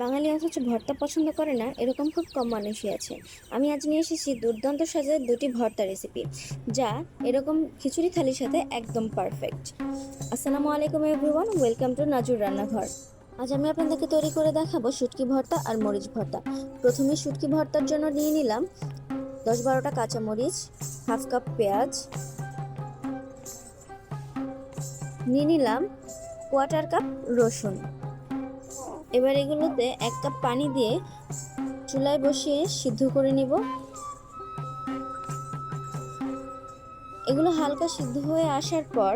বাঙালি অথচ ভর্তা পছন্দ করে না এরকম খুব কম মানুষই আছে। আমি আজ নিয়ে এসেছি দুর্দান্ত স্বাদের দুটি ভর্তা রেসিপি, যা এরকম খিচুড়ি থালির সাথে একদম পারফেক্ট। আসসালামু আলাইকুম এভরিওয়ান, ওয়েলকাম টু নাজুর রান্নাঘর। আজ আমি আপনাদেরকে তৈরি করে দেখাবো শুটকি ভর্তা আর মরিচ ভর্তা। প্রথমে শুটকি ভর্তার জন্য নিয়ে নিলাম 10-12টা কাঁচামরিচ, হাফ কাপ পেঁয়াজ, নিয়ে নিলাম কোয়ার্টার কাপ রসুন। এবার এগুলোতে 1 কাপ পানি দিয়ে চুলায় বসিয়ে সিদ্ধ করে নিব। এগুলো হালকা সিদ্ধ হয়ে আসার পর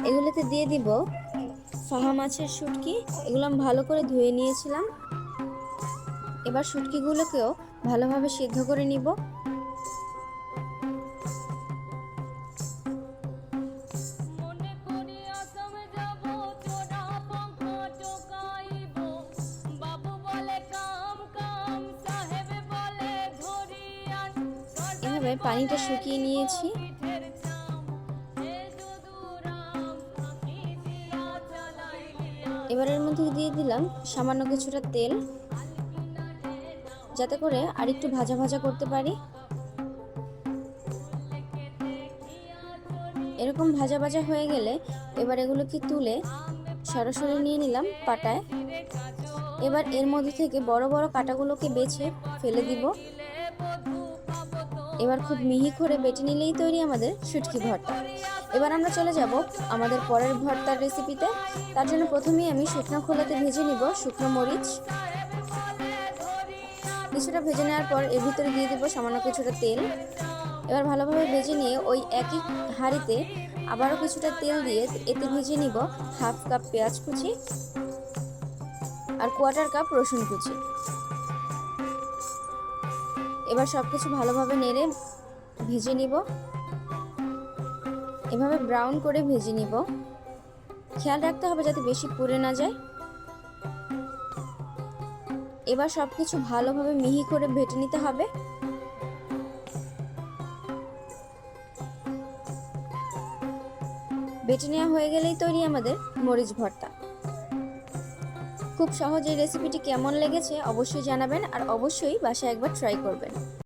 এগুলোতে দিয়ে দিব ফাহা মাছের শুটকি। এগুলো আমি ভালো করে ধুয়ে নিয়েছিলাম। এবার শুটকিগুলোকেও ভালোভাবে সিদ্ধ করে নিব। এভাবে পানিটা শুকিয়ে নিয়েছি। এবার এর মধ্যে দিয়ে দিলাম সামান্য কিছুটা তেল, যাতে করে আরেকটু ভাজা ভাজা করতে পারি। এরকম ভাজা ভাজা হয়ে গেলে এবার এগুলোকে তুলে সরাসরি নিয়ে নিলাম পাটায়। এবার এর মধ্যে থেকে বড় বড় কাঁটাগুলোকে বেছে ফেলে দিব। এবার খুব মিহি করে বেটে নিলেই তৈরি আমাদের শুটকি ভর্তা। এবার আমরা চলে যাব আমাদের পরের ভর্তার রেসিপিতে। তার জন্য প্রথমেই আমি শুকনো খোলাতে ভেজে নিব শুকনো মরিচ। কিছুটা ভেজে নেওয়ার পর এর ভিতরে দিয়ে দিব সামান্য কিছুটা তেল। এবার ভালোভাবে ভেজে নিয়ে ওই একই হাঁড়িতে আবারও কিছুটা তেল দিয়ে এতে ভেজে নিব হাফ কাপ পেঁয়াজ কুচি আর কোয়ার্টার কাপ রসুন কুচি। এবার সবকিছু ভালোভাবে নেড়ে ভেজে নিব। এভাবে ব্রাউন করে ভেজে নিব। খেয়াল রাখতে হবে যাতে বেশি পুড়ে না যায়। এবার সবকিছু ভালোভাবে মিহি করে ভেজে নিতে হবে। বেটে নেওয়া হয়ে গেলেই তৈরি আমাদের মরিচ ভর্তা। খুব সহজ এই রেসিপিটি কেমন লেগেছে অবশ্যই জানাবেন, আর অবশ্যই বাসায় একবার ট্রাই করবেন।